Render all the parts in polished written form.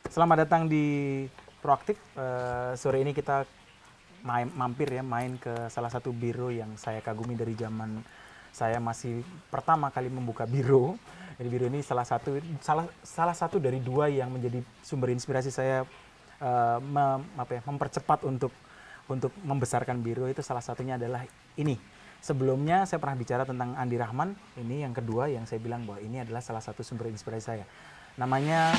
Selamat datang di Proaktif. Sore ini kita main ke salah satu biro yang saya kagumi dari zaman saya masih pertama kali membuka biro. Jadi biro ini salah satu dari dua yang menjadi sumber inspirasi saya mempercepat untuk membesarkan biro. Itu salah satunya adalah ini. Sebelumnya saya pernah bicara tentang Andi Rahman. Ini yang kedua yang saya bilang bahwa ini adalah salah satu sumber inspirasi saya. Namanya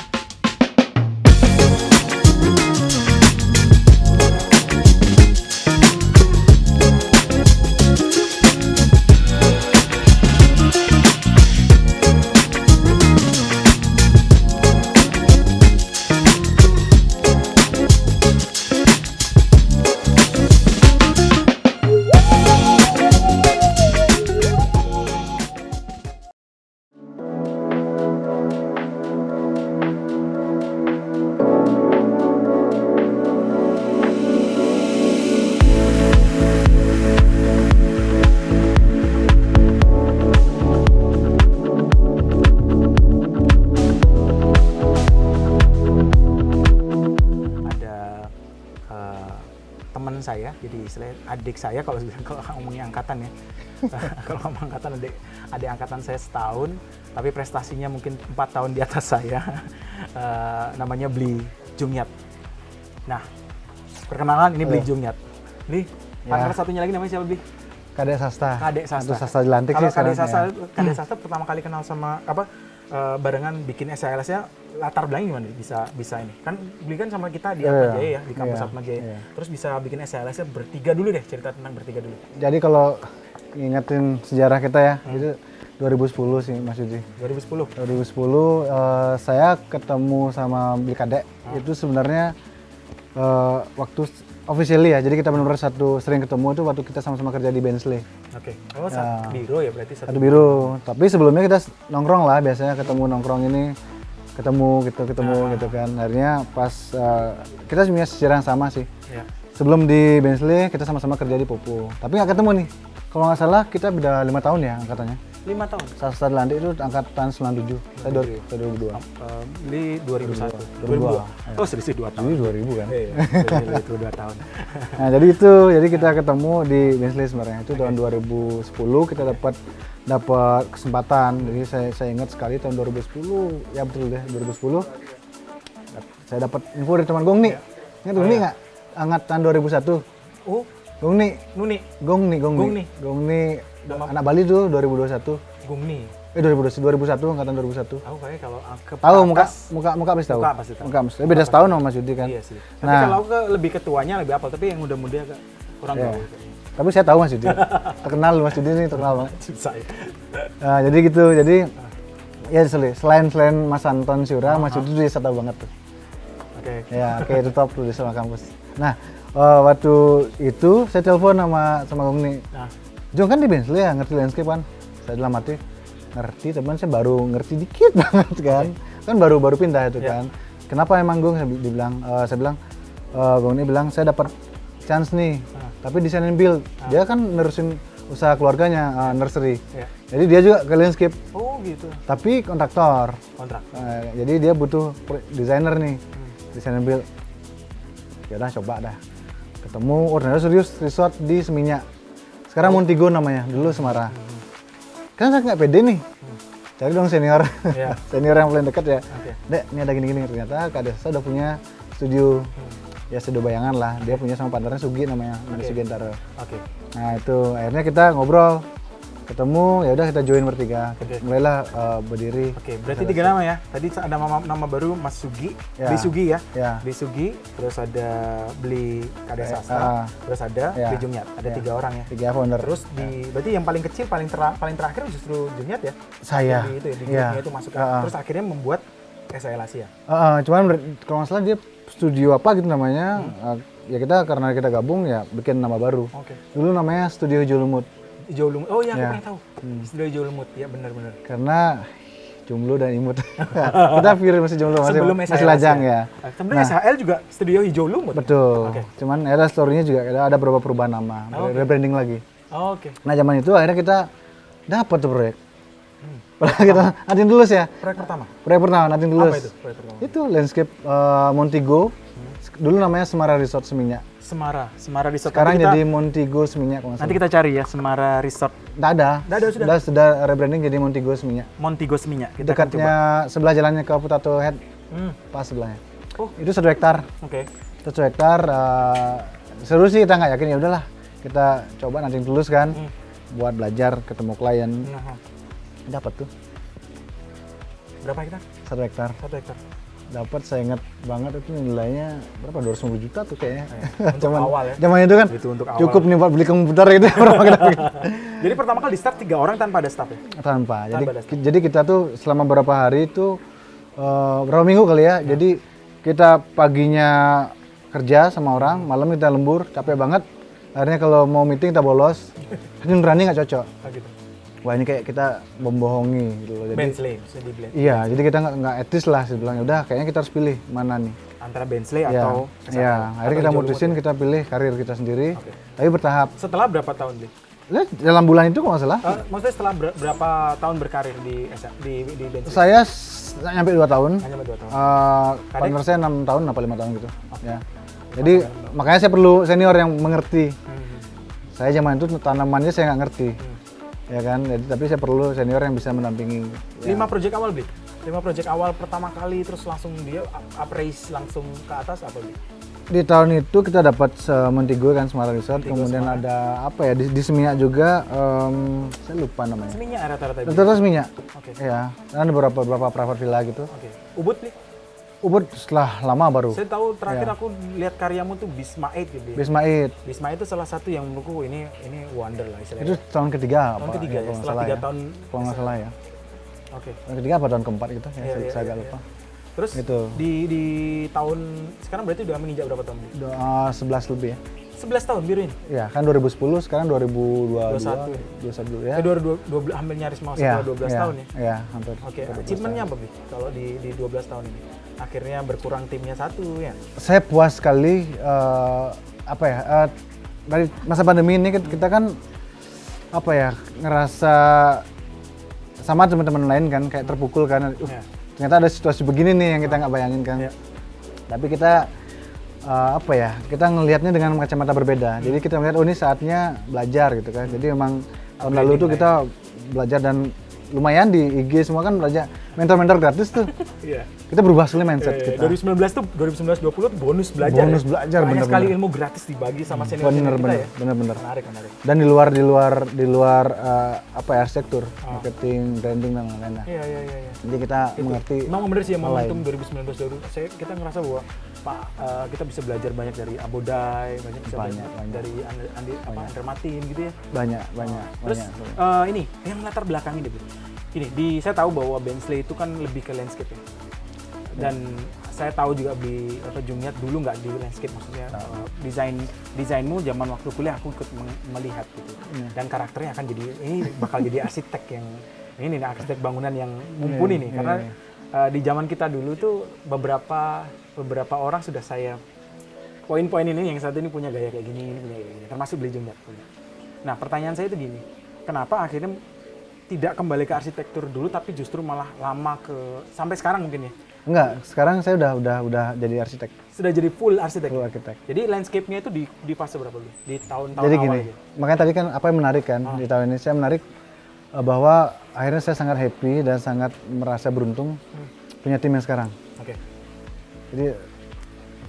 teman saya, jadi istilahnya adik saya kalau ngomongin angkatan ya. Kalau ngomong angkatan, adik angkatan saya setahun, tapi prestasinya mungkin 4 tahun di atas saya. Namanya Bli Jumyat. Nah, perkenalan, ini Bli Jumyat. Bli, partner satunya lagi namanya siapa, Bli? Kadek Sasta. Kadek Sasta. Sasta Jelantik sih sekarang. Kadek Sasta pertama kali kenal sama barengan bikin SLS-nya, latar belakangnya gimana bisa ini? Kan Bli kan sama kita di Atma Jaya ya, di kampus Atma Jaya. Terus bisa bikin SLS-nya bertiga dulu deh, cerita tentang bertiga dulu. Jadi kalau ngingetin sejarah kita ya, itu 2010 sih Mas Yudi. 2010? 2010 saya ketemu sama Bli Kadek, itu sebenarnya waktu officially ya, jadi kita benar-benar sering ketemu itu waktu kita sama-sama kerja di Bensley. Oke. Oh, satu biro ya berarti satu biro. Tapi sebelumnya kita nongkrong lah, biasanya ketemu nongkrong ini, ketemu gitu kan. Akhirnya pas kita punya sejarah yang sama sih. Ya. Sebelum di Bensley kita sama-sama kerja di Popo. Tapi nggak ketemu nih. Kalau nggak salah kita beda 5 tahun ya angkatannya. 5 tahun? Sasta Jelantik itu angkatan 97, saya 2002. Bli 2001. 2002. Oh, selisih 2 tahun. Jadi 2000 kan? Iya, itu 2 tahun. Nah, jadi kita ketemu di Bensley sebenarnya. Itu tahun 2010 kita dapat kesempatan. Jadi saya ingat sekali tahun 2010, ya betul deh, 2010. Saya dapat info dari teman Gong nih. Ingat Gong nih nggak? Angkatan 2001. Oh, Gong nih. Gong nih. Anak Bali tuh 2021. Gungni. 2001 angkatan 2001. Tahu kayak kalau tahu muka pasti tahu. Muka pasti. Beda setahun sama Mas Yudi kan. Iya sih. Tapi kalau lebih ketuanya lebih apal, tapi yang muda-muda agak kurang tahu. Tapi saya tahu Mas Yudi. Terkenal Mas Yudi ini terkenal banget. Nah, jadi gitu. Jadi ya selain Mas Anton Syura, Mas Yudi saya tahu banget tuh. Oke. Ya, itu top tuh di sama kampus. Nah, waktu itu saya telepon sama Gong nih. Jong kan di Bensley ya, ngerti landscape kan? Saya dalam hati ngerti, teman saya baru ngerti dikit banget kan. Kan baru pindah itu kan. Kenapa emang Gong? Saya bilang Gong ini bilang saya dapat chance nih. Tapi design and build. Dia kan nerusin usaha keluarganya, nursery. Jadi dia juga ke landscape. Oh gitu. Tapi kontraktor. Jadi dia butuh desainer nih. Design and build. Ya udah coba dah. Ketemu ternyata serius resort di Seminyak. Sekarang Montigo namanya, dulu Semarang. Kan saya nggak pede nih. Cari dong senior. Senior yang paling dekat ya. Dek, ini ada gini-gini. Ternyata Kak Desa udah punya studio. Ya studio bayangan lah. Dia punya sama partnernya Sugi namanya, Sugi Entara. Nah itu akhirnya kita ngobrol. Ketemu, ya udah kita join bertiga. Mulailah berdiri. Berarti 3 nama ya. Tadi ada nama baru Mas Sugi, Bli Sugi ya. Bli Sugi, terus ada Bli Kadek Sasta, terus ada Bli Jumyat. Ada 3 orang ya. 3 founder. Terus berarti yang paling kecil, paling terakhir justru Jumyat ya. Saya. Di grupnya itu masuk. Terus akhirnya membuat SLS ya. Cuman kalau nggak salah dia studio apa gitu namanya. Ya karena kita gabung ya bikin nama baru. Dulu namanya Studio Hijau Lumut. Hijau Lumut. Oh iya, aku pernah tahu. Studio Hijau Lumut. Ya benar-benar. Karena jomblo dan imut. Kita pikir masih jomblo, masih lajang ya. Sebenarnya SHL juga Studio Hijau Lumut. Betul. Cuman ada story-nya juga ada beberapa perubahan nama, rebranding lagi. Nah zaman itu akhirnya kita dapat tuh proyek. kita nanti tulus ya. Proyek pertama? Proyek pertama, nanti tulus. Apa itu proyek pertama? Itu landscape Montigo. Dulu namanya Semara Resort Seminyak. Semara Resort. Sekarang jadi Montigo Seminyak. Nanti kita cari ya Semara Resort. Nggak ada. Sudah rebranding jadi Montigo Seminyak. Montigo Seminyak. Kita dekatnya sebelah jalannya ke Potato Head. Pas sebelahnya. Oh, itu 1 hektar. Oke. Itu 1 hektar. Seru sih, kita nggak yakin, ya udahlah. Kita coba nanti tulus kan. Buat belajar, ketemu klien. Dapat tuh. Berapa hektar? 1 hektar. 1 hektar. Dapat, saya ingat banget itu nilainya berapa, 250 juta tuh kayaknya. Untuk awal ya? Zaman itu kan gitu, untuk awal. cukup nih buat beli komputer gitu. Jadi pertama kali di start 3 orang tanpa ada staff ya? Tanpa. Jadi kita tuh selama beberapa hari itu, berapa minggu kali ya, jadi kita paginya kerja sama orang, malam kita lembur, capek banget. Akhirnya kalau mau meeting kita bolos, ini berani nggak cocok. Gitu. Wah, ini kayak kita membohongi gitu loh. Bensley, iya, jadi kita nggak etis lah, saya bilang. Udah, kayaknya kita harus pilih mana nih. Antara Bensley atau Iya, akhirnya kita mutusin kita pilih karir kita sendiri, tapi bertahap. Setelah berapa tahun, Bli? Dalam bulan itu kok nggak salah. Maksudnya setelah berapa tahun berkarir di Bensley? Saya nyampe 2 tahun. Hanya 2 tahun. Partner saya 6 tahun apa 5 tahun gitu. Ya. Jadi makanya saya perlu senior yang mengerti. Saya zaman itu tanamannya saya nggak ngerti. Ya kan, jadi, tapi saya perlu senior yang bisa mendampingi. 5 project awal, Bli? 5 project awal pertama kali terus langsung dia appraise langsung ke atas apa, Bli? Di tahun itu kita dapat Montigo kan, Semara Resort, kemudian ada apa ya, di Seminyak juga, saya lupa namanya. Seminyak rata-rata? Rata-rata Seminyak. Oke. Ya, ada beberapa private villa gitu. Oke. Ubud, Bli? Ubud setelah lama baru. Saya tahu terakhir aku lihat karyamu tuh Bisma 8 gitu. Bisma 8. Bisma itu salah satu yang menurutku ini wonder lah istilahnya. Itu tahun ketiga tahun apa? Ketiga ya, setelah 3 tahun. Kalau nggak salah ya. Oke. Tahun ketiga apa tahun keempat gitu? Ya, saya agak lupa. Terus gitu. di tahun sekarang berarti udah menginjak berapa tahun? 11 lebih ya. 11 tahun biru ini? Ya, kan 2010, sekarang 2021 ya. 2012 hampir nyaris mau setelah 12 tahun ya? Iya, hampir. Oke, achievementnya apa, Bi? Kalau di 12 tahun ini? Akhirnya berkurang timnya 1 ya? Saya puas sekali, dari masa pandemi ini kita kan, ngerasa sama teman-teman lain kan, kayak terpukul kan, ternyata ada situasi begini nih yang kita nggak bayangin kan. Tapi kita, kita ngelihatnya dengan kacamata berbeda. Jadi kita melihat, ini saatnya belajar gitu kan. Jadi memang tahun lalu tuh kita belajar dan lumayan di IG semua kan belajar mentor-mentor gratis tuh. Kita berubah sekali mindset kita. 2019-2020 tuh bonus belajar. Bonus belajar, banyak bener, sekali ilmu gratis dibagi sama senior kita ya. Bener. Menarik. Dan di luar arsitektur, marketing, branding dan lain-lain. Iya. Jadi kita mengerti. Memang bener sih momentum 2019 kita ngerasa bahwa kita bisa belajar banyak dari Abodai, banyak dari Andre Martin gitu ya. Banyak. Terus ini yang latar belakang ini, ini saya tahu bahwa Bensley itu kan lebih ke landscape ya. Dan saya tahu juga Jumiat dulu nggak di landscape, maksudnya desainmu zaman waktu kuliah aku ikut melihat gitu. Dan karakternya akan bakal jadi arsitek yang arsitek bangunan yang mumpuni nih, karena di zaman kita dulu tuh beberapa orang sudah saya poin-poin ini yang satu ini punya gaya kayak gini, termasuk Beli Jumiat punya. Nah, pertanyaan saya itu gini, kenapa akhirnya tidak kembali ke arsitektur dulu tapi justru malah lama sampai sekarang mungkin ya? Enggak, sekarang saya udah jadi arsitek. Sudah jadi full arsitek? Full arsitek. Jadi landscape-nya itu di fase berapa dulu? Di tahun-tahun jadi awal gini, gitu? Makanya tadi kan apa yang menarik kan di tahun ini, saya menarik bahwa akhirnya saya sangat happy dan sangat merasa beruntung punya tim yang sekarang. Oke. Jadi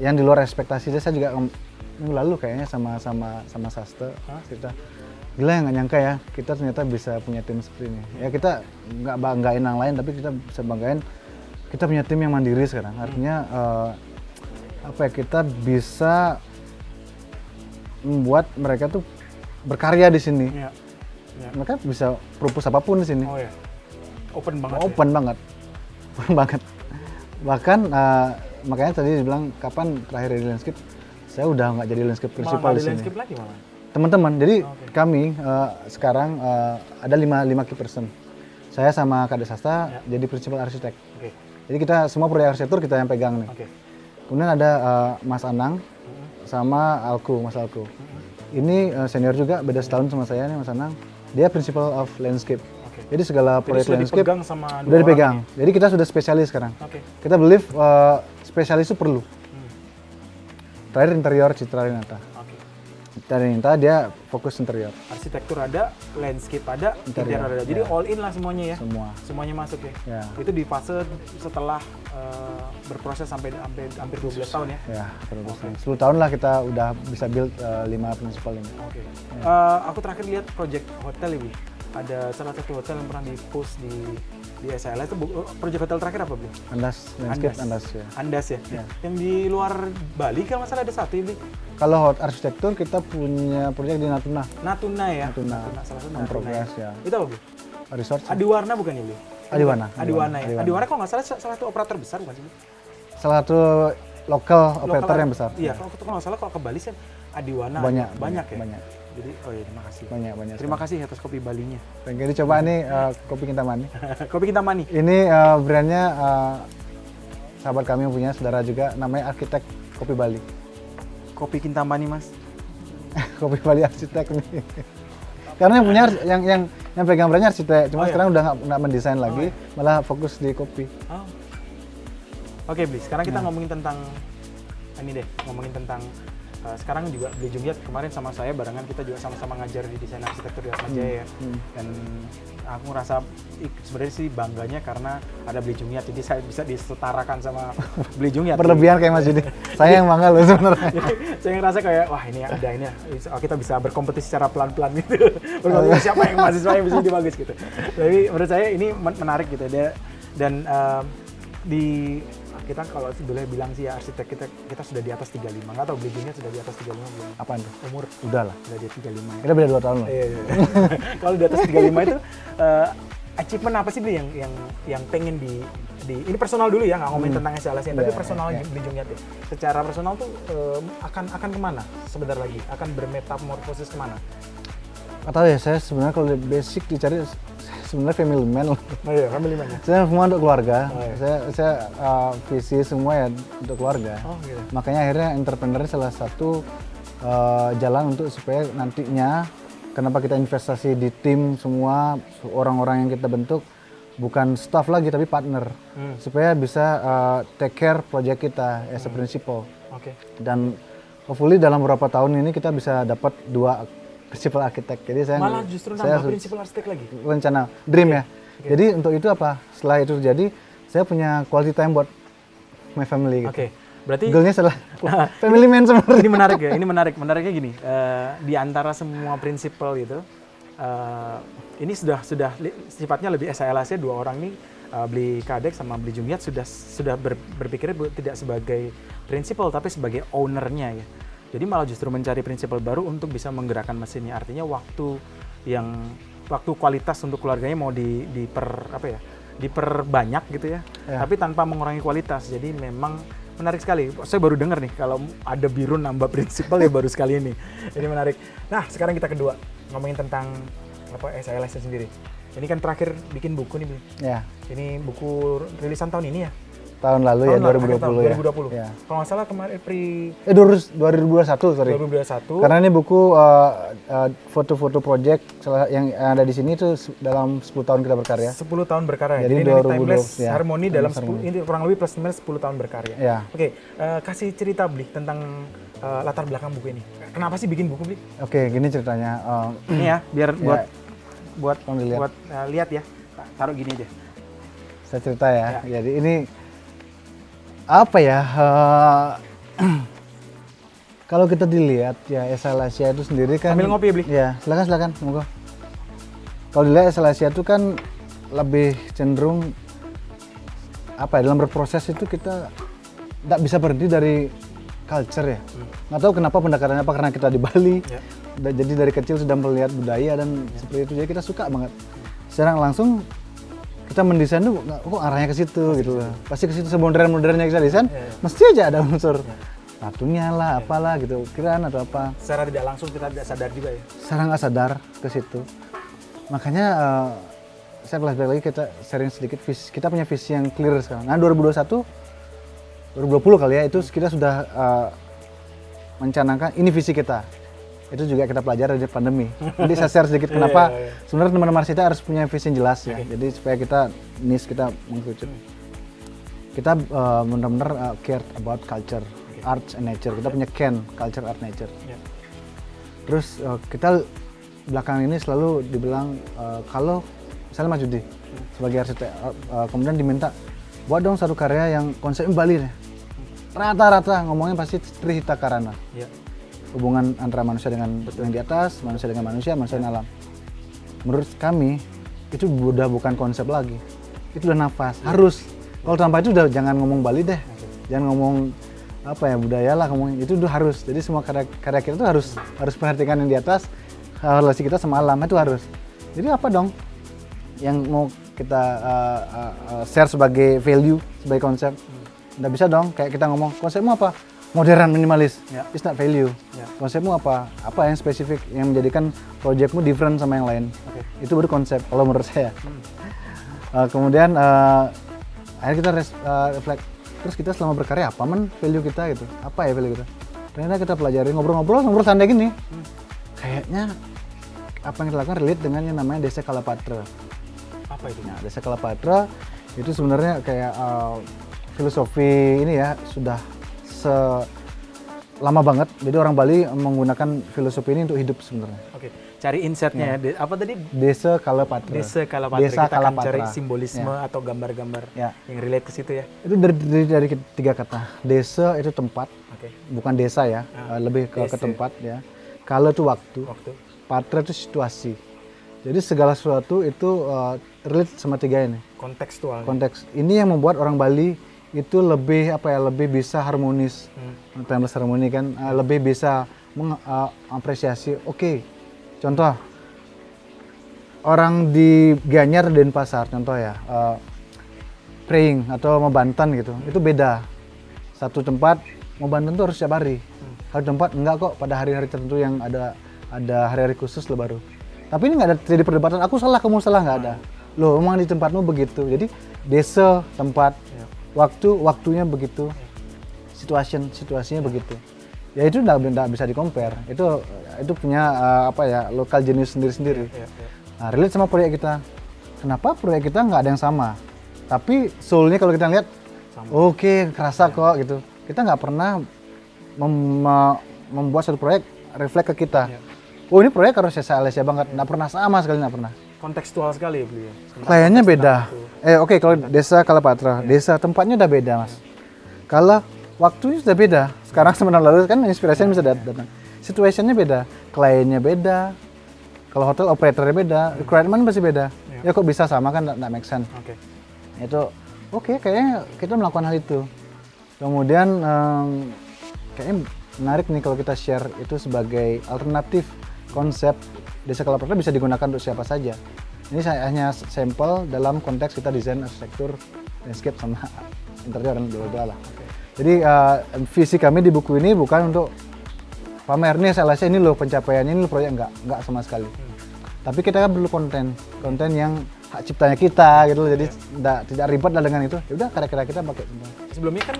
yang di luar ekspektasi saya juga minggu lalu kayaknya sama Saste cerita, gila ya, nggak nyangka ya kita ternyata bisa punya tim seperti ini. Ya kita nggak banggain yang lain, tapi kita bisa banggain kita punya tim yang mandiri sekarang. Artinya kita bisa membuat mereka tuh berkarya di sini. Mereka bisa propose apapun di sini. Oh ya. Open banget. Bahkan makanya tadi dibilang kapan terakhir di landscape, saya udah nggak jadi landscape principal di sini. Landscape lagi malah. Teman-teman, jadi kami sekarang ada 5 key person. Saya sama Kak Desasta jadi principal arsitek. Jadi kita semua proyek arsitektur kita yang pegang nih. Kemudian ada Mas Anang sama Mas Alku. Ini senior juga, beda setahun sama saya nih Mas Anang. Dia principal of landscape. Jadi segala proyek sudah landscape dipegang sama dua udah dipegang. orang Jadi kita sudah spesialis sekarang. Oke. Kita believe spesialis itu perlu. Terakhir interior Citra Renata. Oke. Citra Renata dia fokus interior. Arsitektur ada, landscape ada, Interior, interior ada. Jadi ya. all in lah semuanya ya. Semua. Semuanya masuk ya. Ya. Itu di fase setelah berproses sampai hampir 12 tahun ya. Ya, terus 10 tahun lah kita udah bisa build 5 prinsipal ini. Oke. Aku terakhir lihat project hotel ini. Ada salah satu hotel yang pernah di-post di SLS itu project hotel terakhir apa, Bli? Andas, landscape Andas ya. Andas ya? Ya. Yang di luar Bali kalau nggak salah ada satu ya, Bli? Kalau arsitektur kita punya proyek di Natuna. Natuna ya? Natuna. Salah satu On Natuna progress ya. Itu apa, Bli? Resort. Adiwarna bukan ya, Bli? Adiwarna. Adiwarna ya? Adiwarna kalau nggak salah salah satu operator besar bukan sih, Bli? Salah satu lokal operator yang besar. Iya, kalau nggak salah kalau ke Bali sih Adiwarna Banyak ya? Banyak. Jadi, oh ya terima kasih. Banyak. Terima kasih atas kopi Balinya. Jadi coba nih kopi Kintamani. Kopi Kintamani. Ini brandnya sahabat kami yang punya, saudara juga, namanya Arsitek Kopi Bali. Kopi Kintamani, Mas. Kopi Bali arsitek nih. Karena yang punya yang pegang brandnya arsitek, cuma sekarang udah nggak mendesain lagi, malah fokus di kopi. Oh. Oke, Bli. Sekarang kita ngomongin tentang ini deh, ngomongin tentang sekarang juga Bli Junggiat kemarin sama saya barengan kita juga sama-sama ngajar di desain arsitektur di Atma Jaya dan aku ngerasa sebenarnya sih bangganya karena ada Bli Junggiat, jadi saya bisa disetarakan sama Bli Junggiat. Berlebihan kayak Mas Judi. Saya yang bangga loh sebenarnya. Saya ngerasa kayak wah ini ada ini kita bisa berkompetisi secara pelan-pelan gitu. Berkompetisi siapa yang mahasiswa yang bisa jadi bagus gitu. Jadi menurut saya ini menarik gitu dia dan di kita kalau boleh bilang sih ya arsitek kita sudah di atas 35, nggak tahu Bli Junggiat sudah di atas 35 belum? Apaan tuh? Umur? Udah lah. Udah di 35 ya? Kita beda 2 tahun loh. Iya. Kalau di atas 35 itu achievement apa sih Bli yang pengen di ini personal dulu ya, nggak ngomongin tentang SLS-nya, tapi personal Bli Junggiat ya. Secara personal tuh akan kemana sebentar lagi? Akan bermetamorfosis kemana? Atau ya saya sebenarnya kalau basic dicari sebenarnya family man. Oh iya, family man ya. Saya semua untuk keluarga. Oh, iya. Saya visi semua ya untuk keluarga. Oh gitu. Makanya akhirnya entrepreneur salah satu jalan untuk supaya nantinya kenapa kita investasi di tim semua orang-orang yang kita bentuk bukan staff lagi tapi partner supaya bisa take care project kita as a principal. Oke. Dan hopefully dalam beberapa tahun ini kita bisa dapat 2 prinsipal arsitek. Jadi saya malah justru nambah prinsipal arsitek lagi. Rencana dream ya. Jadi untuk itu apa? Setelah itu terjadi, saya punya quality time buat my family gitu. Oke. Berarti goalnya setelah family man sebenarnya. Ini menarik ya. Ini menariknya gini. Di antara semua prinsipal itu ini sudah sifatnya lebih SLS-nya 2 orang nih Bli Kadek sama Bli Junggiat sudah berpikir tidak sebagai prinsipal tapi sebagai owner-nya ya. Jadi malah justru mencari prinsipal baru untuk bisa menggerakkan mesinnya. Artinya waktu kualitas untuk keluarganya mau diperbanyak gitu ya. Tapi tanpa mengurangi kualitas. Jadi memang menarik sekali. Saya baru dengar nih kalau ada biru nambah prinsipal ya baru sekali ini. Ini menarik. Nah, sekarang kita kedua ngomongin tentang SLS sendiri. Ini kan terakhir bikin buku nih, Bli. Ya. Ini buku rilisan tahun ini ya. Tahun lalu ya 2020 ya. 2020. Ya. Kalau nggak salah kemarin 2021 sorry. 2021. Karena ini buku foto-foto project yang ada di sini itu dalam 10 tahun kita berkarya. 10 tahun berkarya. Jadi ini timeless ya, harmoni dalam 10 ini kurang lebih plus minus 10 tahun berkarya. Ya. Oke, kasih cerita Bli tentang latar belakang buku ini. Kenapa sih bikin buku, Bli? Oke, gini ceritanya. Ini ya, biar buat lihat ya. Taruh gini aja. Saya cerita ya. Jadi ini apa ya, kalau kita dilihat ya SLS itu sendiri kan sambil ngopi ya Bli? Ya silakan monggo. Kalau dilihat SLS itu kan lebih cenderung apa ya, dalam berproses itu kita tidak bisa berhenti dari culture ya. Nggak tahu kenapa pendekatannya apa, karena kita di Bali jadi dari kecil sudah melihat budaya dan seperti itu, jadi kita suka banget. Secara langsung kita mendesain tuh kok arahnya ke situ gitu loh. Pasti ke situ, semodern-modernnya kita desain, mesti aja ada unsur batunya lah, apalah gitu, kiraan atau apa. Secara tidak langsung kita tidak sadar juga ya? Secara nggak sadar ke situ. Makanya saya flashback lagi, kita sharing sedikit visi, kita punya visi yang clear sekarang. Nah 2021, 2020 kali ya, itu kita sudah mencanangkan ini visi kita. itu juga kita pelajari dari pandemi. Jadi saya share sedikit kenapa sebenarnya teman-teman kita harus punya visi yang jelas ya. Jadi supaya kita niche kita mengkerucut. Kita benar-benar care about culture, arts and nature. Kita punya CAN, culture, art, nature. Terus kita belakangan ini selalu dibilang kalau misalnya Mas Judi sebagai arsitek kemudian diminta buat dong satu karya yang konsepnya Bali deh. Rata-rata ngomongnya pasti Trihita Karana. Hubungan antara manusia dengan yang di atas, manusia dengan manusia dengan alam. Menurut kami itu udah bukan konsep lagi, itu udah nafas. Harus kalau tanpa itu udah jangan ngomong Bali deh, jangan ngomong apa ya budaya lah, ngomong itu udah harus. Jadi semua karya kita tuh harus perhatikan yang di atas, relasi kita sama alam itu harus. Jadi apa dong yang mau kita share sebagai value, sebagai konsep? Nggak bisa dong kayak kita ngomong konsepmu apa? Modern minimalis, it's not value. Konsepmu apa? Apa yang spesifik yang menjadikan projectmu different sama yang lain? Itu baru konsep kalau menurut saya. Kemudian akhirnya kita reflect. Terus kita selama berkarya apa value kita gitu? Apa ya value kita? Ternyata kita pelajari ngobrol santai gini. Kayaknya apa yang kita lakukan relate dengan yang namanya Desa Kalapatra. Apa itu? Nah, Desa Kalapatra itu sebenarnya kayak filosofi ini ya sudah lama banget. Jadi orang Bali menggunakan filosofi ini untuk hidup sebenarnya. Oke, cari insight-nya ya. Apa tadi? Desa Kalapatra. Desa Kalapatra. Kita akan cari simbolisme atau gambar-gambar yang relate ke situ ya. Itu dari 3 kata. Desa itu tempat, bukan desa ya, lebih ke tempat ya. Kala itu waktu. Patra itu situasi. Jadi segala sesuatu itu relate sama 3 ini. Kontekstual. Konteks. Ini yang membuat orang Bali itu lebih lebih bisa harmonis, timeless harmoni kan, lebih bisa mengapresiasi. Oke, contoh orang di Gianyar Denpasar contoh ya, praying atau mau Banten gitu, itu beda. Satu tempat mau Banten tuh harus setiap hari, satu tempat enggak kok pada hari-hari tertentu yang ada hari-hari khusus lo baru. Tapi ini nggak ada terjadi perdebatan. Aku salah, kamu salah, nggak ada. Loh, emang di tempatmu begitu. Jadi desa tempat. Waktunya begitu, situasinya begitu. Ya itu nggak bisa di-compare. Itu punya lokal jenis sendiri-sendiri. Nah, relate sama proyek kita. Kenapa proyek kita nggak ada yang sama? Tapi soul-nya kalau kita lihat, oke, kerasa kok gitu. Kita nggak pernah membuat satu proyek reflect ke kita. Oh ini proyek harus Alessia banget. Nggak pernah sama sekali, nggak pernah. Kontekstual sekali ya beliau. Kliennya beda. Kalau Desa Kalapatra, desa tempatnya udah beda mas. Kalau waktunya sudah beda. Sekarang sebentar lalu kan inspirasinya bisa datang. Situationnya beda, kliennya beda. Kalau hotel operatornya beda, requirement masih beda. Ya kok bisa sama kan? Nggak make sense. Itu kayaknya kita melakukan hal itu. Kemudian kayaknya menarik nih kalau kita share itu sebagai alternatif konsep. Desa Kalapatra bisa digunakan untuk siapa saja. Ini saya hanya sampel dalam konteks kita desain arsitektur, landscape sama interior dan dua-dua lah. Jadi visi kami di buku ini bukan untuk pamer nih Alessia ini loh pencapaiannya, ini loh proyek, enggak sama sekali. Tapi kita kan perlu konten yang hak ciptanya kita gitu loh. Jadi tidak ribet lah dengan itu. Ya udah karya-karya kita pakai semua. Sebelumnya kan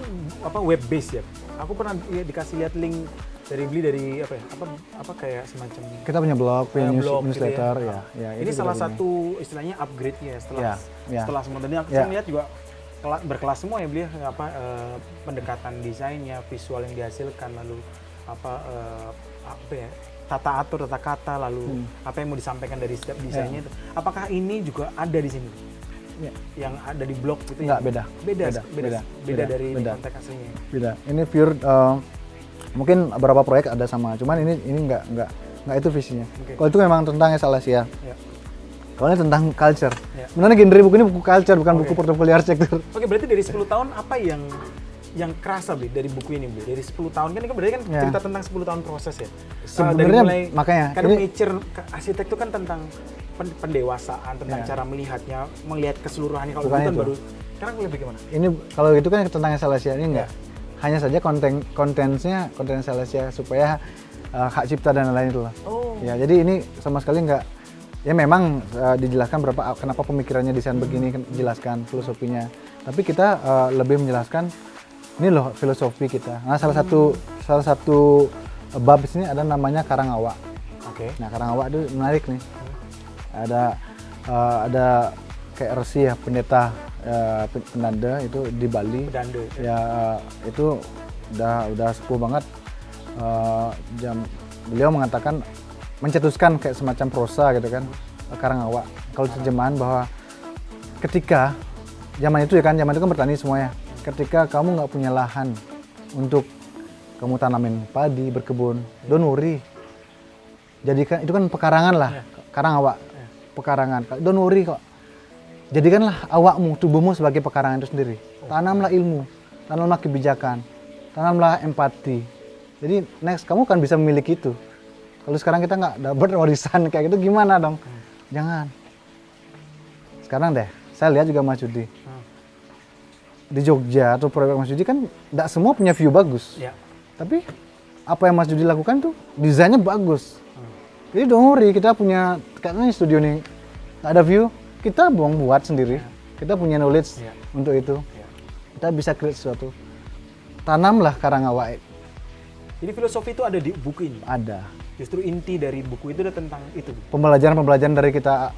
web base ya. Aku pernah dikasih lihat link dari kayak semacam kita punya blog, punya newsletter gitu ya. Ini salah satu istilahnya upgrade-nya setelah semua tadi saya lihat juga berkelas semua ya beliau pendekatan desainnya, visual yang dihasilkan, lalu tata atur, tata kata, lalu apa yang mau disampaikan dari setiap desainnya itu. Apakah ini juga ada di sini? Yang ada di blog gitu ya? Beda dari konteks aslinya. Beda. Ini pure mungkin beberapa proyek ada sama, cuman ini nggak itu visinya. Kalau itu memang tentang Alessia. Kalau ini tentang culture. Sebenarnya genre buku ini buku culture, bukan buku portofolio arsitektur. Oke, berarti dari 10 tahun apa yang kerasa dari buku ini, Bli? Dari 10 tahun kan berarti kan cerita tentang 10 tahun proses ya. Sebenarnya makanya kan nature arsitek itu kan tentang pendewasaan, tentang cara melihat keseluruhannya. Kalau itu kan baru sekarang lebih gimana? Ini kalau itu kan tentang Alessia, ini enggak. Hanya saja konten Alessia supaya hak cipta dan lain-lain itu lah. Ya, jadi ini sama sekali enggak. Ya memang dijelaskan kenapa pemikirannya desain begini, jelaskan filosofinya. Tapi kita lebih menjelaskan ini loh filosofi kita. Nah, salah satu above sini ada namanya Karangawak. Oke. Nah, Karangawak itu menarik nih. Ada kayak resi ya, pendeta penanda itu di Bali. Pedanda. Ya itu udah sepuh banget. Beliau mengatakan mencetuskan kayak semacam prosa gitu kan, Karangawak. Kalau terjemahan bahwa ketika zaman itu kan bertani semuanya. Ketika kamu nggak punya lahan untuk kamu tanamin padi, berkebun, don't worry. Jadikan itu kan pekarangan lah, Karangawak, pekarangan. Don't worry kok. Jadikanlah awakmu, tubuhmu sebagai pekarangan itu sendiri. Tanamlah ilmu, tanamlah kebijakan, tanamlah empati. Jadi next kamu kan bisa memiliki itu. Kalau sekarang kita nggak dapat warisan kayak gitu, gimana dong? Jangan. Sekarang deh, saya lihat juga Mas Yudi. Di Jogja atau proyek Mas Yudi kan nggak semua punya view bagus. Ya. Tapi apa yang Mas Yudi lakukan tuh desainnya bagus. Jadi don't worry, kita punya kayaknya studio nih nggak ada view, kita buat sendiri. Kita punya knowledge untuk itu. Kita bisa create sesuatu. Tanamlah Karangawak. Jadi filosofi itu ada di buku ini? Ada. Justru inti dari buku itu udah tentang itu. Pembelajaran dari kita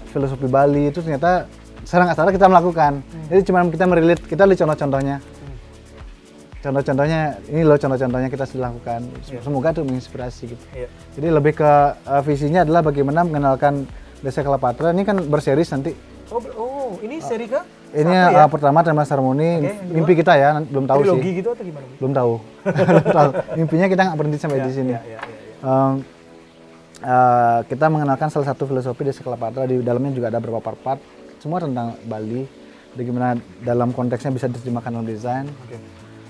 filosofi Bali itu ternyata secara nggak salah kita melakukan. Jadi cuma kita merilit, kita lihat contoh-contohnya. Contoh-contohnya, ini loh contoh-contohnya kita sudah lakukan. Semoga itu menginspirasi gitu. Jadi lebih ke visinya adalah bagaimana mengenalkan Desa Kalapatra. Ini kan berseris nanti. Oh, ini seri ke? Ini pertama Timeless Harmony, mimpi kita ya, belum tahu trilogi sih. Gitu atau gimana? Belum tahu. Belum tahu. Mimpinya kita nggak berhenti sampai di sini. Kita mengenalkan salah satu filosofi Desa Kalapatra, di dalamnya juga ada beberapa part, semua tentang Bali, bagaimana dalam konteksnya bisa diterjemahkan dalam desain.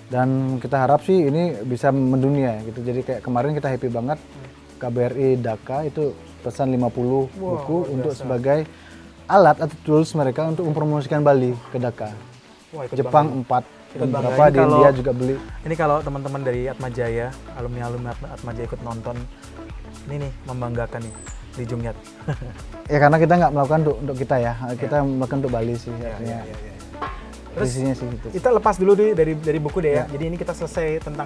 Dan kita harap sih ini bisa mendunia gitu. Jadi kayak kemarin kita happy banget KBRI Dhaka itu pesan 50 buku untuk sebagai alat atau tools mereka untuk mempromosikan Bali ke Dhaka. Jepang 4, beberapa di India juga beli. Ini kalau teman-teman dari Atmajaya, alumni Atmajaya ikut nonton, ini nih membanggakan nih di Jonghyat. Ya karena kita nggak melakukan untuk kita ya, kita melakukan untuk Bali sih artinya. Terus sih gitu. Kita lepas dulu dari buku deh ya. Jadi ini kita selesai tentang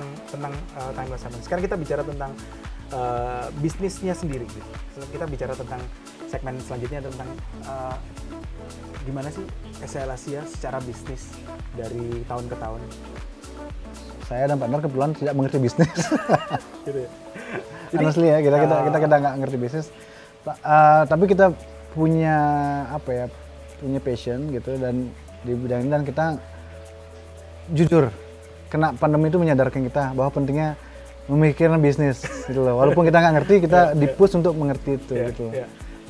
Timeless Harmony. Sekarang kita bicara tentang bisnisnya sendiri gitu. Kita bicara tentang segmen selanjutnya tentang gimana sih SL Asia secara bisnis dari tahun ke tahun. Saya dan partner kebetulan tidak mengerti bisnis. Gitu ya. Honestly ya, kita nggak ngerti bisnis. Tapi kita punya punya passion gitu dan di bidang ini, dan kita jujur kena pandemi itu menyadarkan kita bahwa pentingnya memikirkan bisnis gitu loh. Walaupun kita nggak ngerti, kita di-push untuk mengerti itu gitu.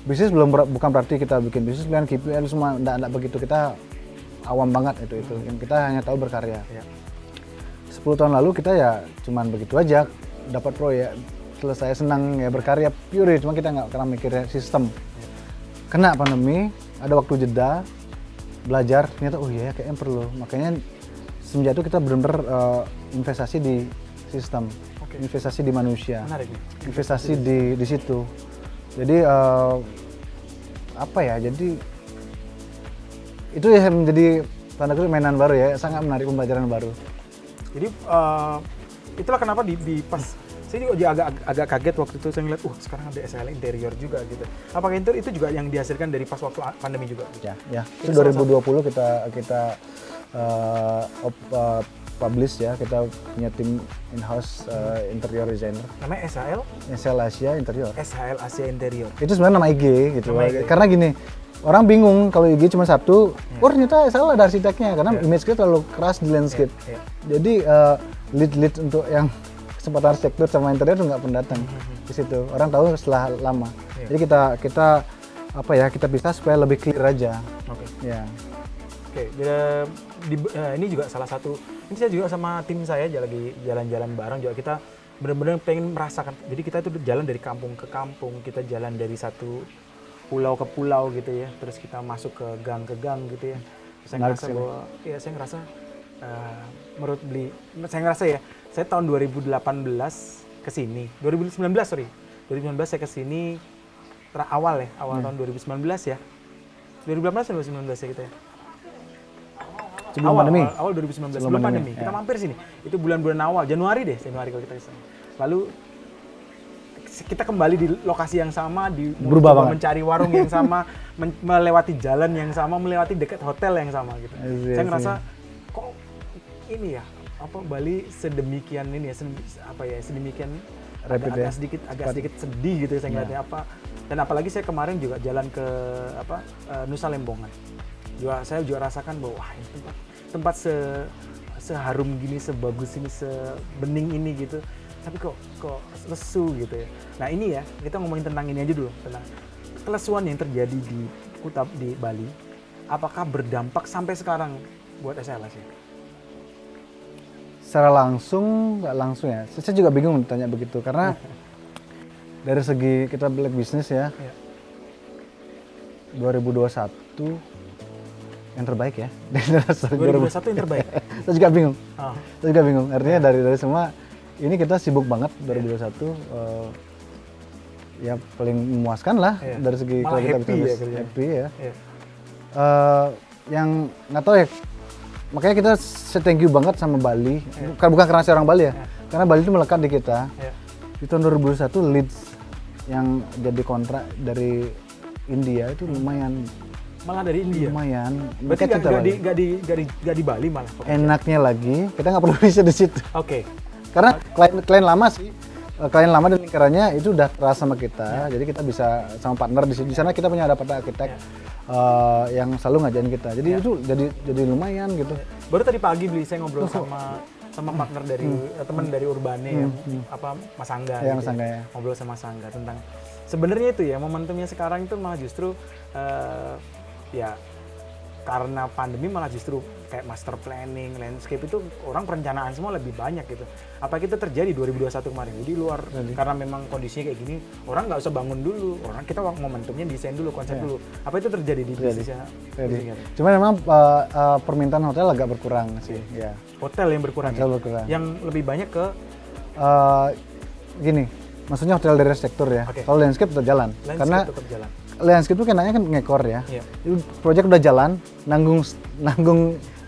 Bisnis bukan berarti kita bikin bisnis dengan KPI semua, enggak begitu. Kita awam banget itu. Kita hanya tahu berkarya. 10 tahun lalu kita ya cuman begitu aja, dapat proyek, selesai, senang ya berkarya pure, cuma kita nggak pernah mikirnya sistem. Kena pandemi, ada waktu jeda, belajar, ternyata oh iya kayaknya perlu. Makanya semenjak itu kita benar-benar investasi di sistem, investasi di manusia, investasi di situ. Jadi jadi itu ya menjadi tanda kutip mainan baru ya, sangat menarik, pembelajaran baru. Jadi itulah kenapa di pas saya juga agak kaget waktu itu saya ngeliat, sekarang ada SL interior juga gitu. Apakah itu juga yang dihasilkan dari pas waktu pandemi juga? Ya. Itu 2020 kita publish ya, kita punya tim in-house interior designer. Namanya SL Asia Interior. SHL Asia Interior. Itu sebenarnya nama IG gitu. Karena gini, orang bingung kalau IG cuma satu, ternyata SL ada arsiteknya, karena image kita terlalu keras di landscape. Jadi lead untuk yang kesempatan arsitektur sama interior itu nggak pendatang di situ. Orang tahu setelah lama. Jadi kita bisa supaya lebih clear aja. Ini juga salah satu. Ini saya juga sama tim saya lagi jalan-jalan bareng juga, kita benar-benar pengen merasakan. Jadi kita itu jalan dari kampung ke kampung, kita jalan dari satu pulau ke pulau gitu ya. Terus kita masuk ke gang gitu ya. Saya ngerasa saya tahun 2018 ke sini. 2019 saya ke sini awal tahun 2019 ya. 2018 atau 2019 ya kita ya. Sebelum pandemi. Awal 2019 sebelum pandemi. Kita mampir sini. Itu bulan-bulan awal, Januari kalau kita kesini. lalu kita kembali di lokasi yang sama, Berubah banget. mencari warung yang sama, melewati jalan yang sama, melewati dekat hotel yang sama gitu. Saya ngerasa kok ini ya, apa Bali sedemikian ini ya, sedemikian agak sedikit sedih gitu saya ngeliatnya apa. Dan apalagi saya kemarin juga jalan ke Nusa Lembongan. Saya juga rasakan bahwa wah, ini tempat seharum gini, sebagus ini, sebening ini gitu. Tapi kok lesu gitu ya. Nah ini ya, kita ngomongin tentang ini aja dulu, tentang kelesuan yang terjadi di Kuta di Bali. Apakah berdampak sampai sekarang buat SLS ya? Secara langsung, nggak langsung ya. Saya juga bingung tanya begitu, karena dari segi kita black business ya, 2021 yang terbaik ya. 2021 yang terbaik? Saya juga bingung. Saya juga bingung, artinya dari semua, ini kita sibuk banget 2021, ya paling memuaskan lah dari segi kalau kita bisa happy ya. Yang nggak tahu ya, makanya kita thank you banget sama Bali, bukan karena saya orang Bali ya, karena Bali itu melekat di kita. Di tahun 2021 leads yang jadi kontrak dari India itu lumayan. Malah dari India? Lumayan. Berarti nggak di Bali malah? Enaknya lagi, kita nggak perlu riset di situ. Oke. Karena klien lama sih, klien lama dan lingkarannya itu udah terasa sama kita, jadi kita bisa sama partner di sini. Di sana kita punya ada partner arsitek yang selalu ngajarin kita, jadi itu jadi lumayan gitu. Baru tadi pagi saya ngobrol sama partner dari teman dari Urbane, Mas Angga. Ya, Mas Angga ya. Ngobrol sama Mas Angga tentang sebenarnya itu ya momentumnya sekarang itu malah justru ya karena pandemi malah justru kayak master planning, landscape itu orang perencanaan semua lebih banyak gitu. Apa itu terjadi 2021 kemarin? Jadi luar karena memang kondisinya kayak gini, orang nggak usah bangun dulu, kita momentumnya desain dulu, konsep dulu. Apa itu terjadi di bisnisnya? Cuma memang permintaan hotel agak berkurang sih. Ya. Hotel yang berkurang. Hotel berkurang. Yang lebih banyak ke gini, maksudnya hotel dari sektor ya. Kalau landscape tetap jalan. Karena tetap jalan. Landscape itu kenanya kan ngekor ya. Proyek udah jalan, nanggung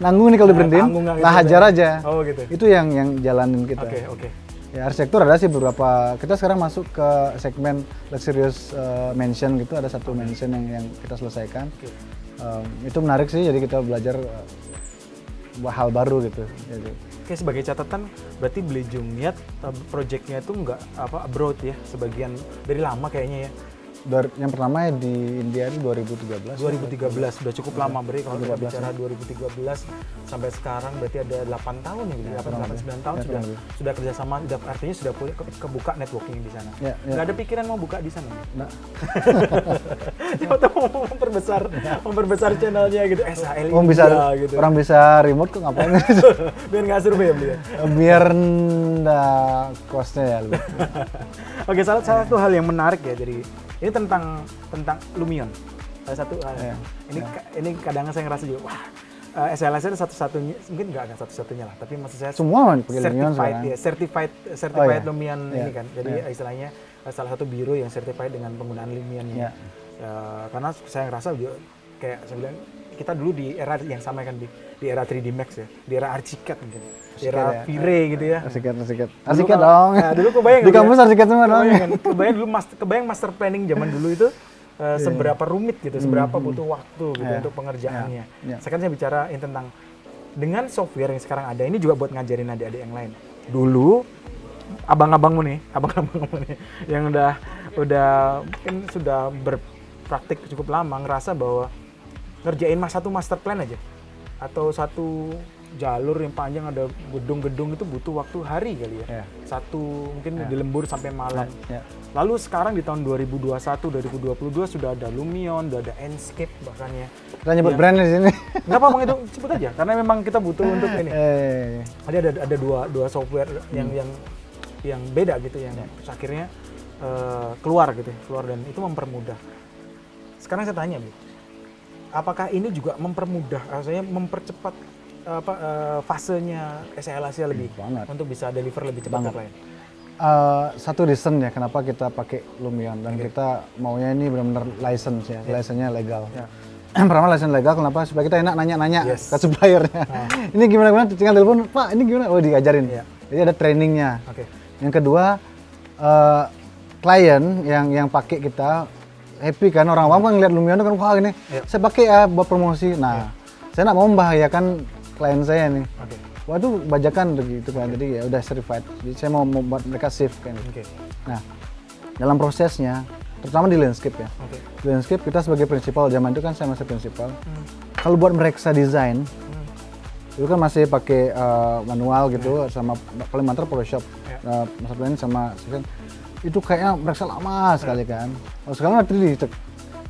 nih kalau diberhentiin, lah hajar aja. Oh gitu. Itu yang jalanin kita. Oke. Ya arsitektur ada sih beberapa. Kita sekarang masuk ke segmen luxurious mansion gitu, ada satu mansion yang kita selesaikan. Itu menarik sih, jadi kita belajar hal baru gitu. Oke, sebagai catatan berarti Blejungnyat proyeknya itu nggak abroad ya, sebagian dari lama kayaknya ya. Yang pertama di India itu 2013. 2013 sudah cukup lama, berarti kalau kita bicara 2013 sampai sekarang berarti ada 8 tahun ya, 8-9 tahun sudah kerjasama, artinya sudah kebuka networking di sana. Nggak ada pikiran mau buka di sana? Nggak. Coba mau memperbesar channelnya gitu, SHL India gitu. Orang bisa remote kok ngapain? Biar nggak survei ya beliau. Biar nggak costnya ya. Oke, salah satu hal yang menarik ya dari ini tentang Lumion. Salah satu ini kadang saya ngerasa juga wah, SLS itu satu-satunya, mungkin nggak akan satu-satunya lah, tapi maksud saya semua pakai Lumion certified Lumion ini kan. Jadi istilahnya salah satu biro yang certified dengan penggunaan Lumionnya. Karena saya ngerasa juga kayak saya bilang, kita dulu di era yang sama kan, di era 3D Max ya, di era Archicad mungkin, di era Vire gitu ya. Archicad dong. Dulu kebayang di kampus Archicad semua dong. Kebayang master planning zaman dulu itu seberapa rumit gitu, seberapa butuh waktu gitu untuk pengerjaannya. Sekarang saya bicara tentang dengan software yang sekarang ada, ini juga buat ngajarin adik-adik yang lain. Dulu abang-abangmu nih yang udah mungkin sudah berpraktik cukup lama, ngerasa bahwa ngerjain satu master plan aja atau satu jalur yang panjang ada gedung-gedung itu butuh waktu hari kali ya. Satu mungkin di lembur sampai malam. Lalu sekarang di tahun 2021 2022 sudah ada Lumion, sudah ada Enscape bahkan ya. Kita nyebut brand di sini. Enggak apa-apa, itu sebut aja karena memang kita butuh untuk ini. Ada dua software yang beda gitu yang akhirnya keluar dan itu mempermudah. Sekarang saya tanya, Bu, apakah ini juga mempermudah, artinya mempercepat fasenya SLS lebih untuk bisa deliver lebih cepat ke klien? Satu reason ya kenapa kita pakai Lumion dan kita maunya ini benar-benar license ya, license-nya legal. Pertama license legal, kenapa? Supaya kita enak nanya-nanya ke suppliernya. Ini gimana, tinggal telepon, Pak ini gimana? Oh diajarin. Jadi ada trainingnya. Yang kedua, klien yang pakai kita happy kan, orang awam kan ngeliat Lumion kan, wah ini saya pakai ya buat promosi. Nah, saya nggak mau membahayakan klien saya nih. Wah itu bajakan begitu kan, jadi ya udah certified. Jadi saya mau buat mereka safe kan. Nah, dalam prosesnya, terutama di landscape ya. Di landscape kita sebagai principal, zaman itu kan saya masih principal. Kalau buat mereka desain, itu kan masih pakai manual gitu, sama paling mantap Photoshop, master plan sama itu kayaknya periksa lama sekali kan. Kalau sekarang ada 3D.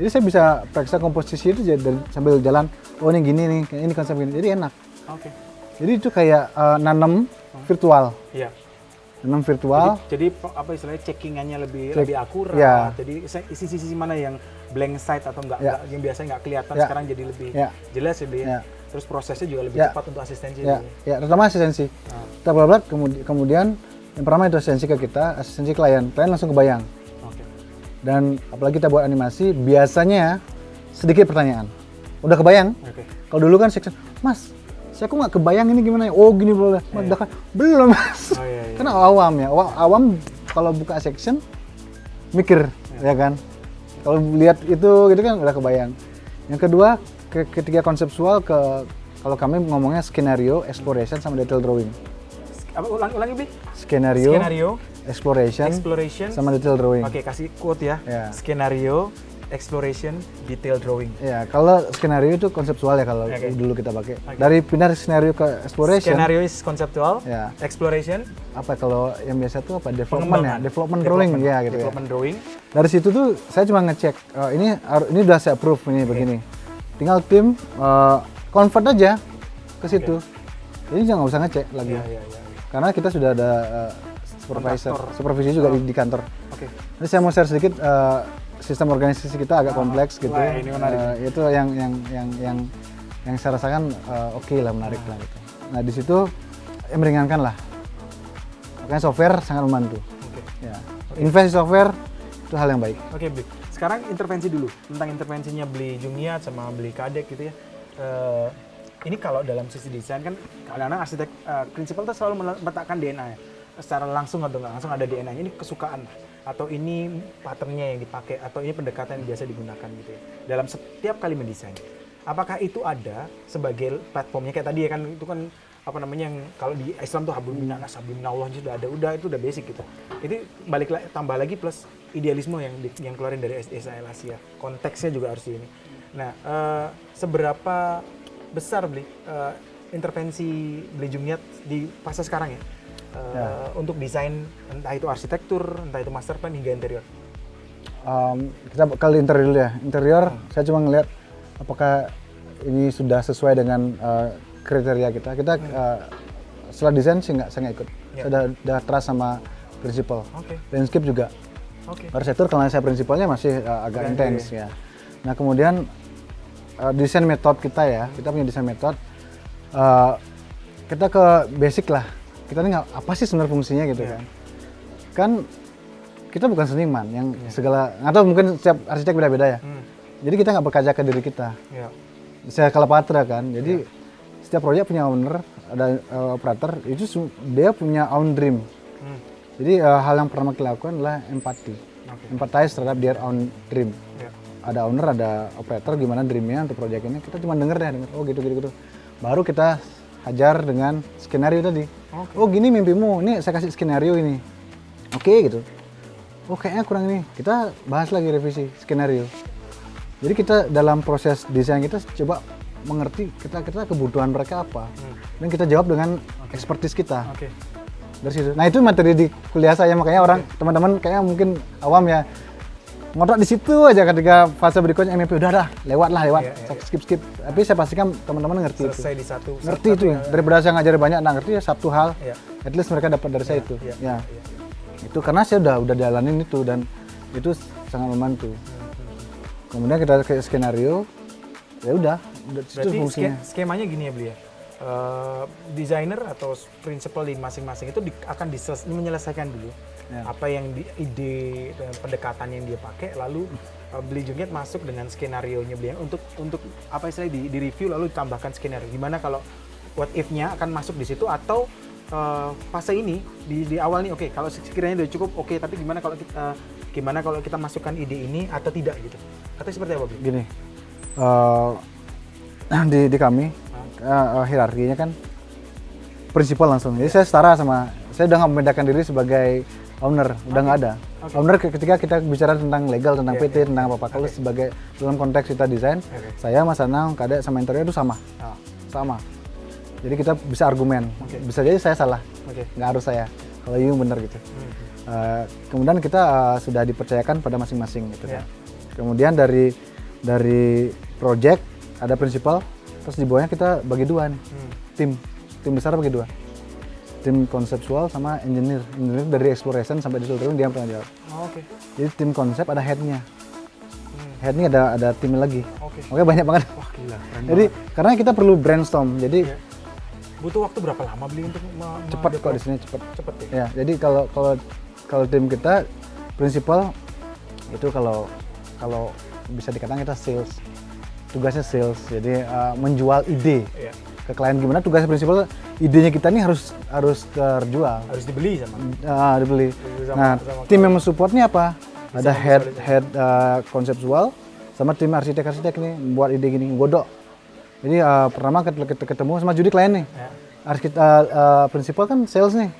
Jadi saya bisa periksa komposisi itu sambil jalan. Oh ini gini nih, ini konsep gini. Jadi enak. Jadi itu kayak nanam virtual. Nanam virtual. Jadi apa istilahnya checkingannya lebih akurat. Jadi sisi-sisi mana yang blank site atau enggak yang biasanya nggak kelihatan sekarang jadi lebih jelas ya. Terus prosesnya juga lebih cepat untuk asistensi. Terutama asistensi. Kita belat kemudian yang pertama itu asistensi ke kita, asistensi klien langsung kebayang. Dan apalagi kita buat animasi, biasanya sedikit pertanyaan. Udah kebayang? Kalau dulu kan section, Mas, saya kok nggak kebayang ini gimana ya? Oh gini belum, belum Mas. Karena awam ya, awam kalau buka section mikir, ya kan? Kalau lihat itu gitu kan udah kebayang. Yang kedua, ketiga konseptual kalau kami ngomongnya skenario, exploration sama detail drawing. Apa ulangi Bi? Skenario, exploration, sama detail drawing. Kasih quote ya. Skenario, exploration, detail drawing. Ya, kalau skenario itu konseptual ya kalau dulu kita pakai. Dari pindah skenario ke exploration. Skenario is konseptual. Exploration. Apa kalau yang biasa tuh apa development ya? Development drawing ya gitu. Development drawing. Dari situ tuh saya cuma ngecek ini udah saya approve ini begini. Tinggal tim convert aja ke situ. Jadi jangan usah ngecek lagi. Karena kita sudah ada supervisi juga di kantor. Jadi saya mau share sedikit sistem organisasi kita agak kompleks gitu. Ini menarik. Itu yang saya rasakan oke lah, menarik lah gitu. Nah di situ meringankan lah. Makanya software sangat membantu. Invest di software itu hal yang baik. Bli. Sekarang intervensi dulu tentang intervensinya beli Jungniat sama beli Kadek gitu ya. Ini kalau dalam sisi desain kan kadang-kadang arsitek prinsipal itu selalu meletakkan DNA ya. Secara langsung atau nggak langsung ada DNA-nya, ini kesukaan atau ini patternnya yang dipakai atau ini pendekatan yang biasa digunakan gitu ya. Dalam setiap kali mendesain. Apakah itu ada sebagai platformnya kayak tadi ya kan, itu kan apa namanya yang kalau di Islam tuh hablum minallah, hablum minallah sudah ada, itu udah basic gitu. Itu tambah lagi plus idealisme yang keluarin dari SDSL Asia. Konteksnya juga harus ini. Nah, seberapa besar intervensi Beli Jungniat di fase sekarang ya, untuk desain entah itu arsitektur, entah itu master plan hingga interior? Kita kali interior dulu ya. Interior saya cuma ngeliat apakah ini sudah sesuai dengan kriteria kita. Setelah desain sih saya nggak ikut. Saya udah trust sama prinsipal. Landscape juga. Arsitektur kalau saya prinsipalnya masih agak intens ya. Nah kemudian desain metode kita ya, kita punya desain metode. Kita ke basic lah. Kita ini apa sih sebenarnya fungsinya gitu kan? Kan kita bukan seniman yang segala, atau mungkin setiap arsitek beda-beda ya. Jadi kita nggak berkaca ke diri kita. Saya Kalapatra kan. Jadi setiap proyek punya owner, ada operator. Itu dia punya own dream. Jadi hal yang pertama kita lakukan adalah empati. Empathize terhadap their own dream. Ada owner, ada operator, gimana dreamnya untuk proyek ini, kita cuma denger, oh gitu. Baru kita hajar dengan skenario tadi. Oh gini mimpimu, ini saya kasih skenario ini. Oke gitu. Oh kayaknya kurang ini, kita bahas lagi revisi skenario. Jadi kita dalam proses desain kita coba mengerti kita kebutuhan mereka apa. Dan kita jawab dengan expertise kita. Dari situ. Nah itu materi di kuliah saya, makanya teman-teman kayaknya mungkin awam ya. Ngotot di situ aja ketika fase berikutnya MVP udah lewat. Skip. Tapi saya pastikan teman-teman ngerti selesai itu. Di satu Ngerti itu ya. Daripada saya ngajarin banyak, ngerti ya satu hal. At least mereka dapat dari saya itu. Itu karena saya udah jalanin itu dan itu sangat membantu. Kemudian kita ke skenario, ya udah. Berarti skemanya gini ya Beli ya. Desainer atau principal di masing-masing itu akan menyelesaikan dulu apa yang ide dan pendekatan yang dia pakai, lalu Beli Jungniat masuk dengan skenario-nya beliau untuk apa istilahnya di review lalu tambahkan skenario. Gimana kalau what if-nya akan masuk di situ atau fase ini di awal nih oke, kalau sekiranya udah cukup oke, tapi gimana kalau kita masukkan ide ini atau tidak gitu? Atau seperti apa, Bi? Gini, di kami hierarkinya kan prinsipal langsung. Jadi saya setara saya udah nggak membedakan diri sebagai owner, udah nggak ada. Owner ketika kita bicara tentang legal, tentang PT, tentang apa-apa. Kalau sebagai dalam konteks kita desain, saya, Mas Anang, Kadek sama interior itu sama. Sama. Jadi kita bisa argumen. Bisa jadi saya salah, nggak harus saya. Kalau you benar gitu. Kemudian kita sudah dipercayakan pada masing-masing gitu kan. Kemudian dari project ada prinsipal, terus di bawahnya kita bagi dua nih. Tim besar bagi dua. Tim konseptual sama engineer dari exploration sampai detail dia yang pernah jawab. Jadi tim konsep ada headnya. Headnya ada timnya lagi. Oke, banyak banget. Wah, gila. Jadi karena kita perlu brainstorm. Jadi butuh waktu berapa lama beli untuk cepat kok di sini cepet ya? Ya, jadi kalau tim kita prinsipal itu kalau bisa dikatakan kita sales. Tugasnya sales. Jadi menjual ide. Ke klien gimana tugasnya prinsipal, idenya kita nih harus terjual, harus dibeli dibeli. Nah, tim yang mensupportnya apa? Ada head konseptual sama tim arsitek nih buat ide gini godok. Jadi pertama ketemu sama judi klien nih, prinsipal kan sales nih,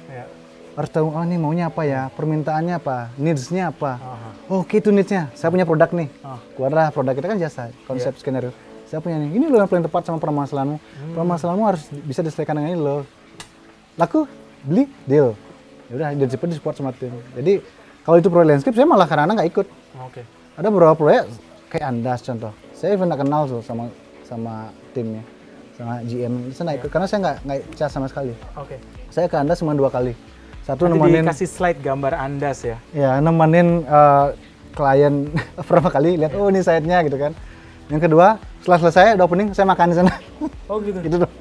harus tahu ini maunya apa ya, permintaannya apa, needs-nya apa. Oke, itu needs-nya. Saya punya produk nih, keluarlah produk kita kan jasa, konsep skenario. Saya punya nih, ini loh yang paling tepat sama permasalahanmu. Permasalahanmu harus bisa diselesaikan dengan ini loh. Laku, beli, deal. Ya udah, di support sama tim. Jadi kalau itu proyek landscape, saya malah kadang-kadang nggak ikut. Ada beberapa proyek kayak Andas contoh. Saya even nggak kenal tuh sama timnya, sama GM. Saya nggak ikut karena saya nggak cas sama sekali. Saya ke Andas cuma 2 kali. Satu nemenin. Dikasih slide gambar Andas ya? Ya, nemenin klien pertama kali lihat ini site-nya gitu kan. Yang kedua, setelah selesai udah opening, saya makan di sana. Oh gitu? Gitu dong.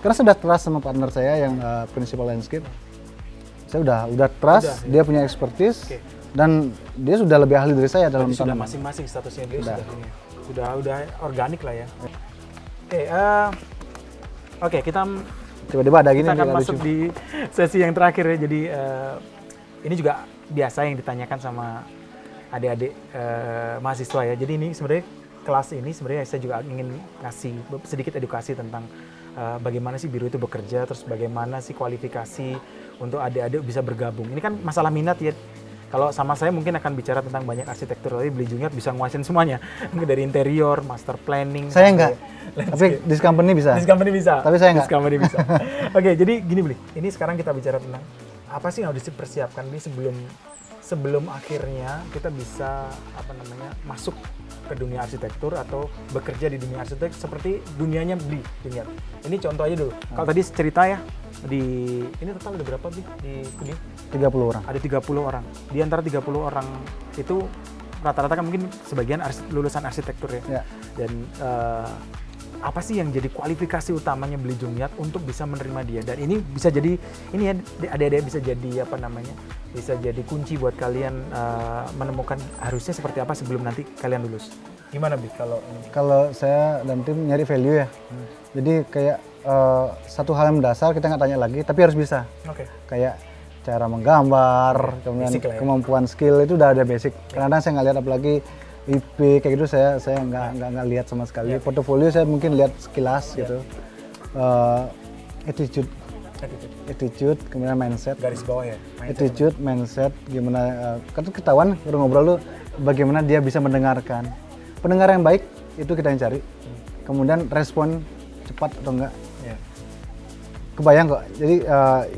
Karena saya udah trust sama partner saya yang principal landscape. Saya udah trust, dia punya expertise, dan dia sudah lebih ahli dari saya dalam sudah masing-masing statusnya dia sudah organik lah ya. Oke, kita tiba-tiba ada gini. Kita akan masuk di sesi yang terakhir ya. Jadi ini juga biasa yang ditanyakan sama adik-adik mahasiswa ya. Jadi ini sebenarnya kelas ini sebenarnya saya juga ingin ngasih sedikit edukasi tentang bagaimana sih biru itu bekerja, terus bagaimana sih kualifikasi untuk adik-adik bisa bergabung. Ini kan masalah minat ya. Kalau sama saya mungkin akan bicara tentang banyak arsitektur, tapi Beli Junior bisa nguasain semuanya. Dari interior, master planning. Saya enggak, tapi this company bisa. This company bisa. Tapi saya enggak. This company bisa. Oke, jadi gini Beli, ini sekarang kita bicara tentang apa sih yang harus dipersiapkan Beli sebelum akhirnya kita bisa masuk ke dunia arsitektur atau bekerja di dunia arsitek seperti dunianya Beli Junior. Ini contoh aja dulu. Kalau tadi cerita ya, ini total ada berapa Bli di studio? 30 orang. Ada 30 orang. Di antara 30 orang itu rata-rata kan mungkin sebagian lulusan arsitektur ya. Dan apa sih yang jadi kualifikasi utamanya Beli Junior untuk bisa menerima dia? Dan ini bisa jadi adik-adik bisa jadi bisa jadi kunci buat kalian menemukan harusnya seperti apa sebelum nanti kalian lulus. Gimana Bi kalau saya dan tim nyari value ya. Jadi kayak satu hal yang mendasar kita nggak tanya lagi, tapi harus bisa. Kayak cara menggambar, kemudian kemampuan skill itu udah ada basic. Kadang-kadang saya nggak lihat, apalagi IP kayak gitu saya nggak lihat sama sekali. Portofolio saya mungkin lihat sekilas gitu. Attitude, kemudian mindset. Garis bawah ya. Attitude, mindset, gimana kan ketahuan udah ngobrol lu bagaimana dia bisa mendengarkan. Pendengar yang baik itu kita yang cari. Kemudian respon cepat atau enggak. Kebayang kok. Jadi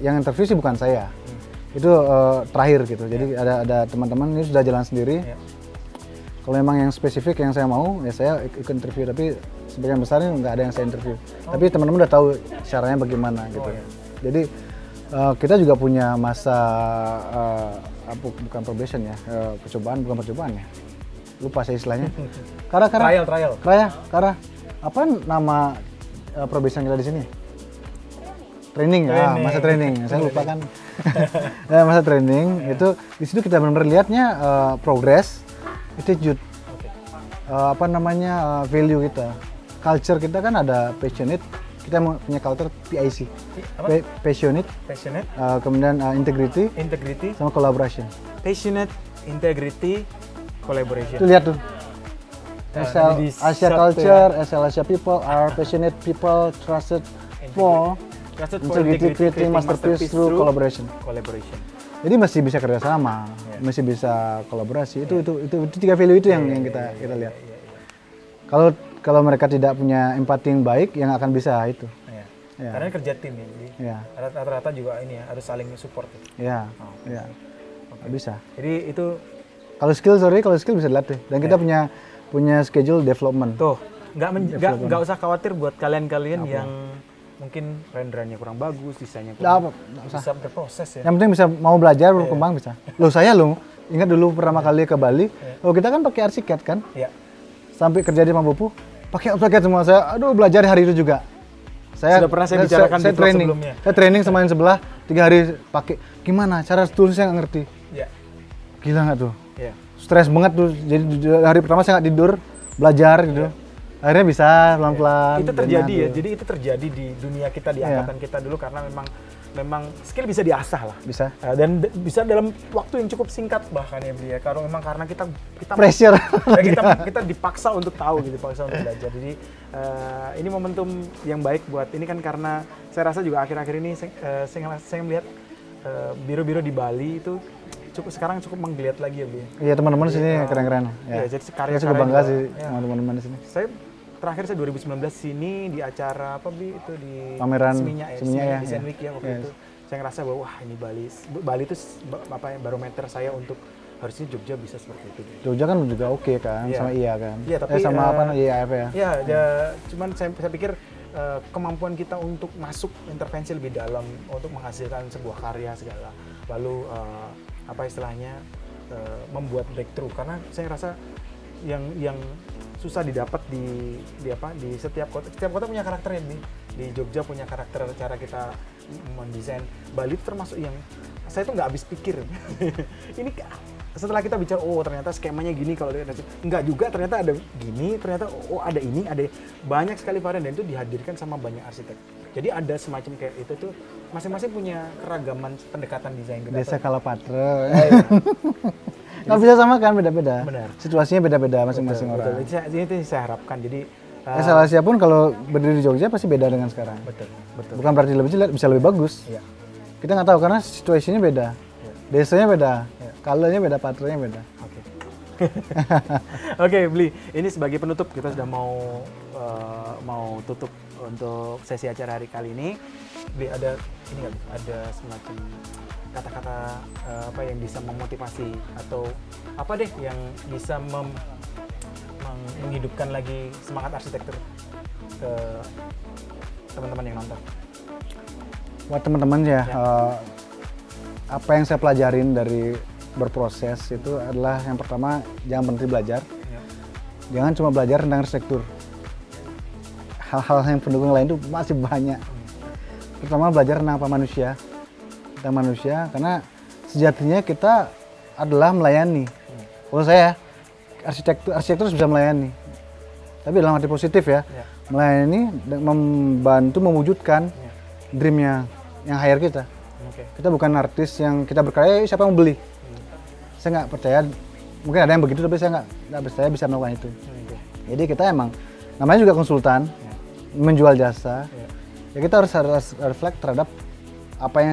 yang interview sih bukan saya. Itu terakhir gitu. Jadi ada teman-teman ini sudah jalan sendiri. Kalau memang yang spesifik yang saya mau, ya saya ikut interview. Tapi sebagian besar ini nggak ada yang saya interview. Tapi teman-teman udah tahu caranya bagaimana gitu. Jadi kita juga punya masa bukan probation ya, bukan percobaan ya. Lupa saya istilahnya. Trial. Apa nama probation kita di sini? Training. Masa training. Saya lupa kan. Masa training itu di situ kita benar-benar lihatnya progress, attitude, value kita, culture kita kan ada passionate, kita mau punya culture PIC, Apa? passionate, Passionate, kemudian integrity, integrity, sama collaboration. passionate, integrity, collaboration. Itu lihat tuh. Nah, di Asia satu culture, Asia people are passionate people trusted for Trusted for integrity, creating masterpiece through collaboration. collaboration. Jadi masih bisa kerjasama, masih bisa kolaborasi. Itu 3 value itu yang kita lihat. Kalau mereka tidak punya empati yang baik, yang akan bisa itu. Ya. Karena kerja tim ya, jadi rata-rata juga ini ya harus saling support. Ya, bisa. Jadi itu Kalau skill bisa dilatih. Dan kita punya schedule development. tuh nggak usah khawatir buat kalian-kalian yang mungkin renderannya kurang bagus, desainnya kurang bisa berproses ya. Yang penting bisa mau belajar, berkembang bisa. Ingat dulu pertama kali ke Bali, kita kan pakai ArchiCAD kan? Iya. Sampai kerja di Mambopu, pakai AutoCAD semua. Saya belajar hari itu juga. Sudah pernah saya bicarakan di vlog sebelumnya. Saya training sama yang sebelah 3 hari pakai. Gimana cara tulisnya nggak ngerti. Iya. Gila nggak tuh? Iya. Stres banget tuh. Jadi hari pertama saya nggak tidur, belajar gitu. Akhirnya bisa pelan-pelan. Itu terjadi ya. Jadi itu terjadi di dunia kita, di angkatan kita dulu, karena memang skill bisa diasah lah. Bisa. Dan bisa dalam waktu yang cukup singkat bahkan ya Bli ya. Karena kita Pressure. kita dipaksa untuk tahu gitu, dipaksa untuk belajar. Jadi ini momentum yang baik buat ini kan, karena saya rasa juga akhir-akhir ini saya melihat biro-biro di Bali itu sekarang cukup menggeliat lagi ya Bli. Iya, teman-teman sini keren-keren. Ya, jadi saya cukup bangga sih sama teman-teman di sini. Terakhir saya 2019 sini di acara apa Bli itu di pameran Seminya ya. Design Week ya waktu itu. Saya ngerasa bahwa wah ini Bali itu barometer saya untuk harusnya Jogja bisa seperti itu. Jogja kan juga oke kan, sama kan. Iya, tapi sama IAF ya. Iya, cuman saya pikir kemampuan kita untuk masuk intervensi lebih dalam untuk menghasilkan sebuah karya segala. Lalu apa istilahnya membuat breakthrough, karena saya rasa yang susah didapat di setiap kota. Setiap kota punya karakternya nih. Di Jogja punya karakter cara kita mendesain. Bali itu termasuk yang saya tuh nggak habis pikir. Ini setelah kita bicara, ternyata skemanya gini, kalau enggak juga ternyata ada gini, ternyata ada ini, ada banyak sekali varian, dan itu dihadirkan sama banyak arsitek. Jadi ada semacam kayak itu tuh masing-masing punya keragaman pendekatan desain. Desa Kalapatra. Nggak bisa sama kan, beda-beda. Benar. Situasinya beda-beda masing-masing orang. Itu saya harapkan. Jadi Asia pun kalau berdiri di Jogja pasti beda dengan sekarang. Betul. Bukan berarti lebih jelek, bisa lebih bagus. Iya. Kita nggak tahu karena situasinya beda. Iya. Desanya beda, colornya beda, patternnya beda. Oke. Oke, Bli. Ini sebagai penutup, kita sudah mau tutup untuk sesi acara hari kali ini. Bli, ada semacam kata-kata apa yang bisa memotivasi atau apa deh yang bisa menghidupkan lagi semangat arsitektur ke teman-teman yang nonton? Buat teman-teman apa yang saya pelajarin dari berproses itu adalah yang pertama, jangan berhenti belajar. Jangan cuma belajar tentang arsitektur. Hal-hal yang pendukung lain itu masih banyak. Pertama, belajar tentang apa manusia. Tentang manusia, karena sejatinya kita adalah melayani. Kalau saya, arsitektur bisa melayani. Tapi dalam arti positif ya. Melayani, membantu mewujudkan dreamnya yang hire kita. Kita bukan artis yang kita berkarya, siapa yang mau beli. Saya nggak percaya, mungkin ada yang begitu, tapi saya nggak percaya bisa melakukan itu. Jadi kita emang, namanya juga konsultan, menjual jasa. Ya kita harus reflect terhadap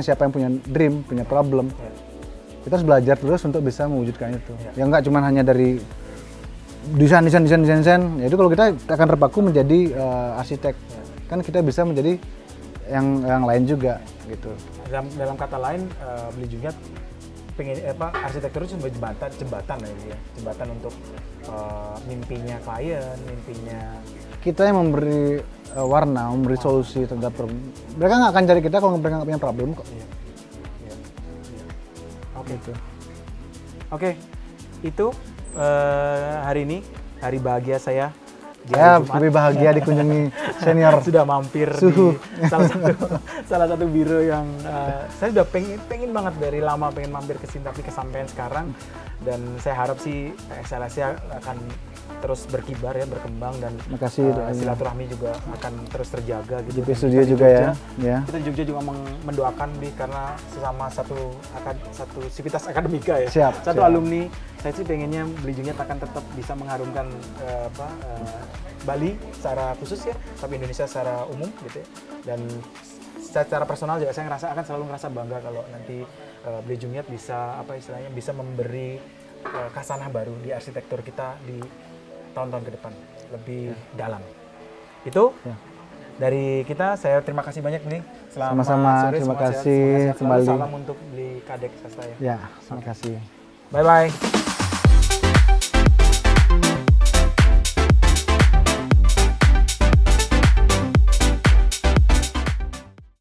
siapa yang punya dream, punya problem. Kita harus belajar terus untuk bisa mewujudkan itu. Ya nggak cuma hanya dari desain. Jadi kalau kita akan terpaku menjadi arsitek, kan kita bisa menjadi yang lain juga gitu. Dalam kata lain, Bli juga pengen arsitektur itu jembatan ya, jembatan untuk mimpinya klien, mimpinya kita yang memberi warna, memberi solusi terhadap problem. Mereka nggak akan cari kita kalau mereka nggak punya problem kok. Oke, itu hari ini hari bahagia saya. Lebih bahagia dikunjungi senior. Sudah mampir Suhu. di salah satu biro yang saya sudah pengen banget dari lama pengen mampir ke sini, tapi kesampaian sekarang. Dan saya harap sih XLSA akan terus berkibar ya, berkembang, dan Makasih silaturahmi juga akan terus terjaga gitu. JP Studio juga ya. Kita di Jogja juga mendoakan Bli, karena sesama satu sivitas akademika ya. Siap. Alumni. Saya sih pengennya Bli Junyat akan tetap bisa mengharumkan Bali secara khusus ya, tapi Indonesia secara umum gitu ya. Dan secara personal juga saya akan selalu ngerasa bangga kalau nanti Bli Junyat bisa bisa memberi khasanah baru di arsitektur kita di tahun-tahun ke depan lebih dalam. Itu dari kita, saya terima kasih banyak Bli. Sama-sama, terima kasih kembali. Salam untuk Bli Kadek Sastra ya. Ya, terima kasih. Bye bye.